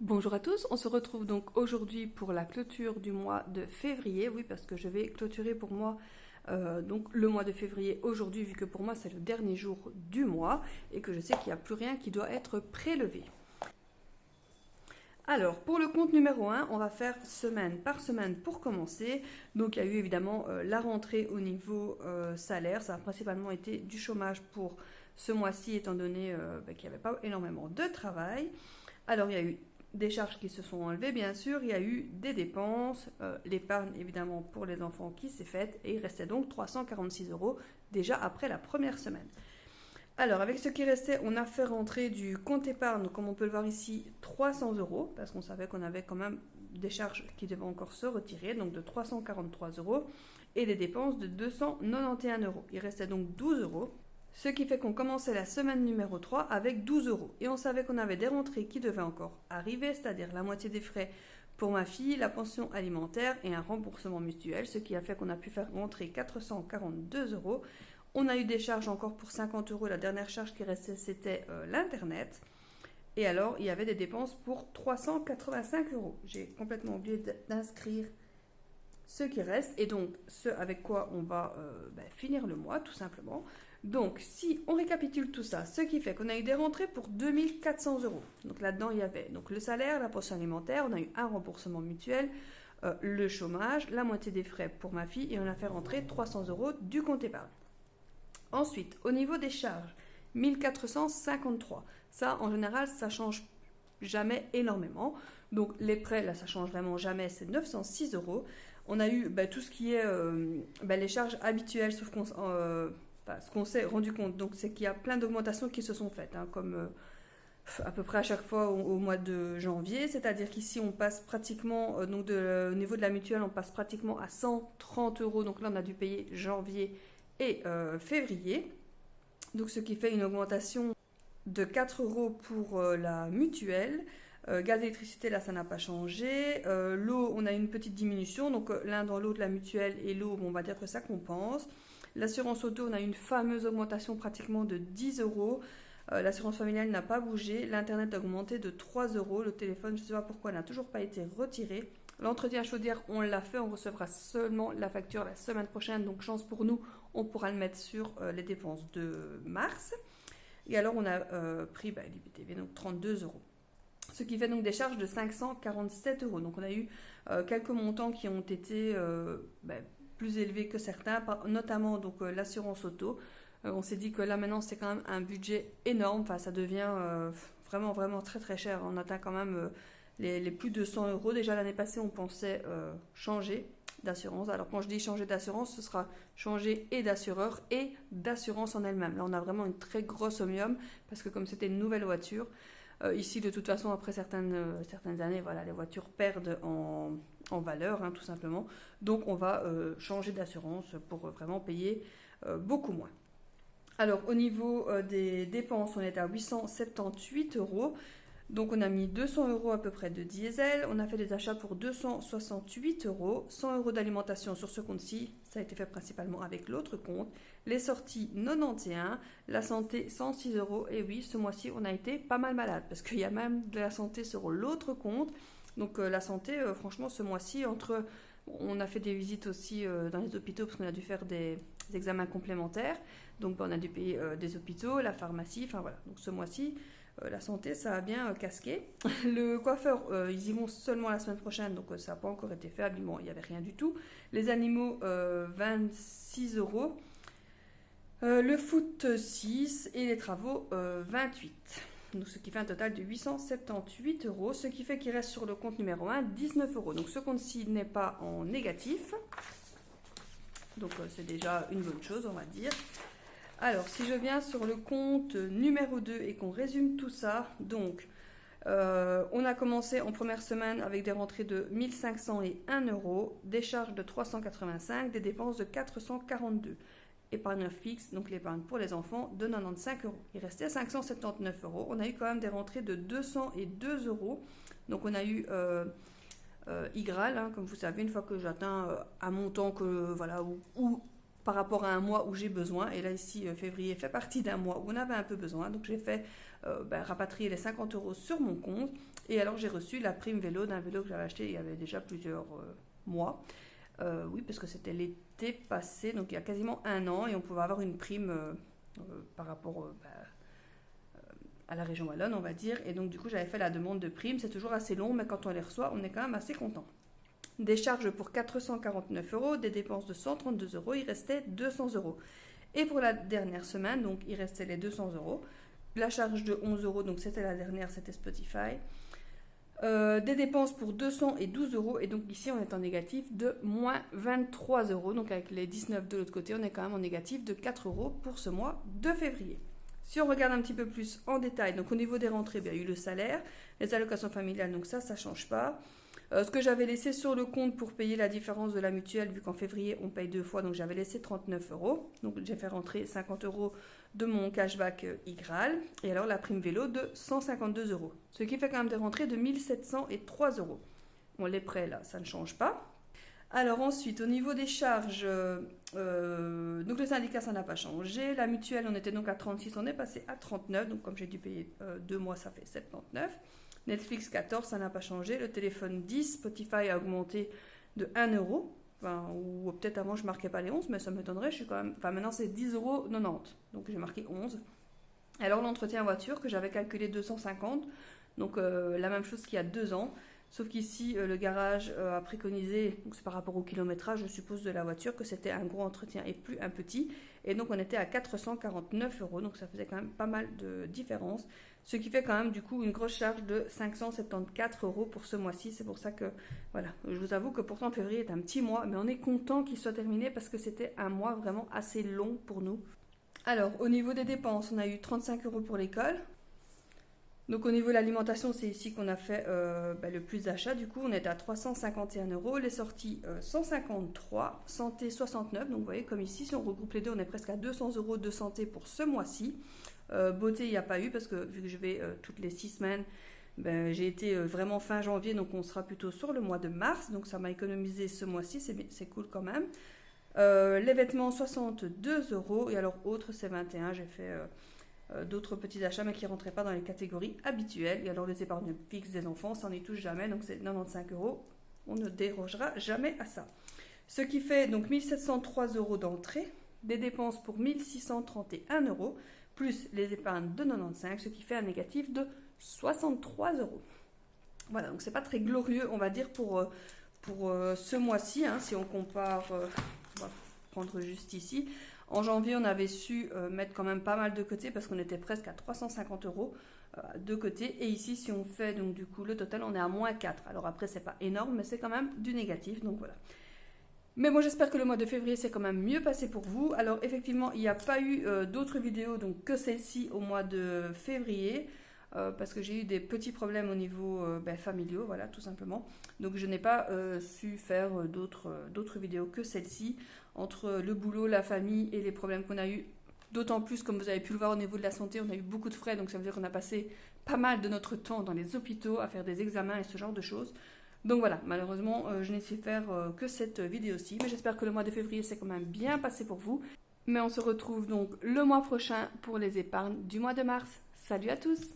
Bonjour à tous, on se retrouve donc aujourd'hui pour la clôture du mois de février. Oui, parce que je vais clôturer pour moi donc le mois de février aujourd'hui, vu que pour moi c'est le dernier jour du mois et que je sais qu'il n'y a plus rien qui doit être prélevé. Alors, pour le compte numéro 1, on va faire semaine par semaine pour commencer. Donc, il y a eu évidemment la rentrée au niveau salaire. Ça a principalement été du chômage pour ce mois-ci, étant donné qu'il n'y avait pas énormément de travail. Alors, il y a eu des charges qui se sont enlevées, bien sûr. Il y a eu des dépenses, l'épargne, évidemment, pour les enfants qui s'est faite. Et il restait donc 346 € déjà après la première semaine. Alors, avec ce qui restait, on a fait rentrer du compte épargne, donc comme on peut le voir ici, 300 €, parce qu'on savait qu'on avait quand même des charges qui devaient encore se retirer, donc de 343 €, et des dépenses de 291 €. Il restait donc 12 €, ce qui fait qu'on commençait la semaine numéro 3 avec 12 €. Et on savait qu'on avait des rentrées qui devaient encore arriver, c'est-à-dire la moitié des frais pour ma fille, la pension alimentaire et un remboursement mutuel, ce qui a fait qu'on a pu faire rentrer 442 €. On a eu des charges encore pour 50 €. La dernière charge qui restait, c'était l'Internet. Et alors, il y avait des dépenses pour 385 €. J'ai complètement oublié d'inscrire ce qui reste. Et donc, ce avec quoi on va finir le mois, tout simplement. Donc, si on récapitule tout ça, ce qui fait qu'on a eu des rentrées pour 2400 €. Donc là-dedans, il y avait donc le salaire, la pension alimentaire, on a eu un remboursement mutuel, le chômage, la moitié des frais pour ma fille, et on a fait rentrer 300 € du compte épargne. Ensuite, au niveau des charges, 1453. Ça, en général, ça change jamais énormément. Donc, les prêts, là, ça change vraiment jamais, c'est 906 €. On a eu tout ce qui est les charges habituelles, sauf qu'on ce qu'on s'est rendu compte. Donc, c'est qu'il y a plein d'augmentations qui se sont faites, comme à peu près à chaque fois au mois de janvier. C'est-à-dire qu'ici, on passe pratiquement, au niveau de la mutuelle, on passe pratiquement à 130 €. Donc là, on a dû payer janvier et février. Donc ce qui fait une augmentation de 4 € pour la mutuelle. Gaz et électricité, là ça n'a pas changé. L'eau, on a une petite diminution, donc l'un dans l'autre, la mutuelle et l'eau, on va dire que ça compense. L'assurance auto, on a une fameuse augmentation pratiquement de 10 €. L'assurance familiale n'a pas bougé. L'internet a augmenté de 3 €. Le téléphone, je ne sais pas pourquoi, n'a toujours pas été retiré. L'entretien chaudière, on l'a fait, on recevra seulement la facture la semaine prochaine, donc chance pour nous, on pourra le mettre sur les dépenses de mars. Et alors on a pris l'IPTV, donc 32 €. Ce qui fait donc des charges de 547 €. Donc on a eu quelques montants qui ont été plus élevés que certains, notamment donc l'assurance auto. On s'est dit que là maintenant c'est quand même un budget énorme, enfin ça devient vraiment vraiment très très cher. On atteint quand même les plus de 100 €. Déjà l'année passée, on pensait changer d'assurance. Alors quand je dis changer d'assurance, ce sera changer et d'assureur et d'assurance en elle-même. Là, on a vraiment une très grosse omnium parce que comme c'était une nouvelle voiture, ici de toute façon, après certaines années, voilà, les voitures perdent en valeur, tout simplement. Donc on va changer d'assurance pour vraiment payer beaucoup moins. Alors au niveau des dépenses, on est à 878 €. Donc on a mis 200 € à peu près de diesel, on a fait des achats pour 268 €, 100 € d'alimentation sur ce compte-ci, ça a été fait principalement avec l'autre compte, les sorties 91, la santé 106 €, et oui, ce mois-ci on a été pas mal malade, parce qu'il y a même de la santé sur l'autre compte. Donc la santé, franchement ce mois-ci, on a fait des visites aussi dans les hôpitaux, parce qu'on a dû faire des examens complémentaires, donc on a dû payer des hôpitaux, la pharmacie, enfin voilà, donc ce mois-ci, la santé, ça a bien casqué. Le coiffeur, ils y vont seulement la semaine prochaine, donc ça n'a pas encore été fait. Habillement, il n'y avait rien du tout. Les animaux, 26 €. Le foot, 6. Et les travaux, 28. Donc, ce qui fait un total de 878 €. Ce qui fait qu'il reste sur le compte numéro 1, 19 €. Donc ce compte-ci n'est pas en négatif. Donc c'est déjà une bonne chose, on va dire. Alors, si je viens sur le compte numéro 2 et qu'on résume tout ça, donc, on a commencé en première semaine avec des rentrées de 1501 €, des charges de 385, des dépenses de 442. Épargne fixe, donc l'épargne pour les enfants, de 95 €. Il restait 579 €. On a eu quand même des rentrées de 202 €. Donc, on a eu IGRAL, comme vous savez, une fois que j'atteins un montant que, voilà, où par rapport à un mois où j'ai besoin. Et là, ici, février fait partie d'un mois où on avait un peu besoin. Donc, j'ai fait rapatrier les 50 € sur mon compte. Et alors j'ai reçu la prime vélo d'un vélo que j'avais acheté il y avait déjà plusieurs mois. Oui, parce que c'était l'été passé, donc il y a quasiment un an, et on pouvait avoir une prime par rapport à la région wallonne, on va dire. Et donc du coup j'avais fait la demande de prime. C'est toujours assez long, mais quand on les reçoit, on est quand même assez content. Des charges pour 449 €, des dépenses de 132 €, il restait 200 €. Et pour la dernière semaine, donc il restait les 200 €. La charge de 11 €, donc c'était la dernière, c'était Spotify. Des dépenses pour 212 €, et donc ici on est en négatif de moins 23 €. Donc avec les 19 de l'autre côté, on est quand même en négatif de 4 € pour ce mois de février. Si on regarde un petit peu plus en détail, donc au niveau des rentrées, il y a eu le salaire, les allocations familiales, donc ça ne change pas. Ce que j'avais laissé sur le compte pour payer la différence de la mutuelle, vu qu'en février on paye 2 fois, donc j'avais laissé 39 €. Donc j'ai fait rentrer 50 € de mon cashback IGRAL, et alors la prime vélo de 152 €. Ce qui fait quand même des rentrées de 1703 €. Bon, les prêts là, ça ne change pas. Alors ensuite, au niveau des charges, donc le syndicat, ça n'a pas changé. La mutuelle, on était donc à 36, on est passé à 39. Donc comme j'ai dû payer 2 mois, ça fait 79. Netflix 14, ça n'a pas changé. Le téléphone 10, Spotify a augmenté de 1 €. Enfin, ou peut-être avant, je ne marquais pas les 11, mais ça m'étonnerait. Je suis quand même... Enfin, maintenant, c'est 10,90 €. Donc j'ai marqué 11. Alors l'entretien voiture, que j'avais calculé 250. Donc la même chose qu'il y a 2 ans. Sauf qu'ici, le garage a préconisé, donc c'est par rapport au kilométrage, je suppose, de la voiture, que c'était un gros entretien et plus un petit. Et donc, on était à 449 €, donc ça faisait quand même pas mal de différence. Ce qui fait quand même, du coup, une grosse charge de 574 € pour ce mois-ci. C'est pour ça que, voilà, je vous avoue que pourtant, février est un petit mois, mais on est content qu'il soit terminé parce que c'était un mois vraiment assez long pour nous. Alors, au niveau des dépenses, on a eu 35 € pour l'école. Donc au niveau de l'alimentation, c'est ici qu'on a fait le plus d'achats. Du coup, on est à 351 €. Les sorties, 153. Santé, 69. Donc vous voyez, comme ici, si on regroupe les deux, on est presque à 200 € de santé pour ce mois-ci. Beauté, il n'y a pas eu parce que vu que je vais toutes les 6 semaines, j'ai été vraiment fin janvier. Donc on sera plutôt sur le mois de mars. Donc ça m'a économisé ce mois-ci. C'est cool quand même. Les vêtements, 62 €. Et alors autres, c'est 21. J'ai fait... d'autres petits achats mais qui ne rentraient pas dans les catégories habituelles. Et alors les épargnes fixes des enfants, ça n'y touche jamais, donc c'est 95 €. On ne dérogera jamais à ça. Ce qui fait donc 1703 € d'entrée, des dépenses pour 1631 €, plus les épargnes de 95, ce qui fait un négatif de 63 €. Voilà, donc c'est pas très glorieux, on va dire, pour ce mois-ci, hein, si on compare, on va prendre juste ici. En janvier, on avait su mettre quand même pas mal de côté parce qu'on était presque à 350 € de côté. Et ici, si on fait donc du coup le total, on est à moins 4. Alors après, c'est pas énorme, mais c'est quand même du négatif. Donc voilà. Mais moi, j'espère que le mois de février s'est quand même mieux passé pour vous. Alors effectivement, il n'y a pas eu d'autres vidéos donc, que celle-ci au mois de février. Parce que j'ai eu des petits problèmes au niveau familiaux, voilà, tout simplement. Donc je n'ai pas su faire d'autres vidéos que celle-ci. Entre le boulot, la famille et les problèmes qu'on a eu, d'autant plus, comme vous avez pu le voir au niveau de la santé, on a eu beaucoup de frais, donc ça veut dire qu'on a passé pas mal de notre temps dans les hôpitaux à faire des examens et ce genre de choses. Donc voilà, malheureusement, je n'ai su faire que cette vidéo-ci, mais j'espère que le mois de février s'est quand même bien passé pour vous. Mais on se retrouve donc le mois prochain pour les épargnes du mois de mars. Salut à tous!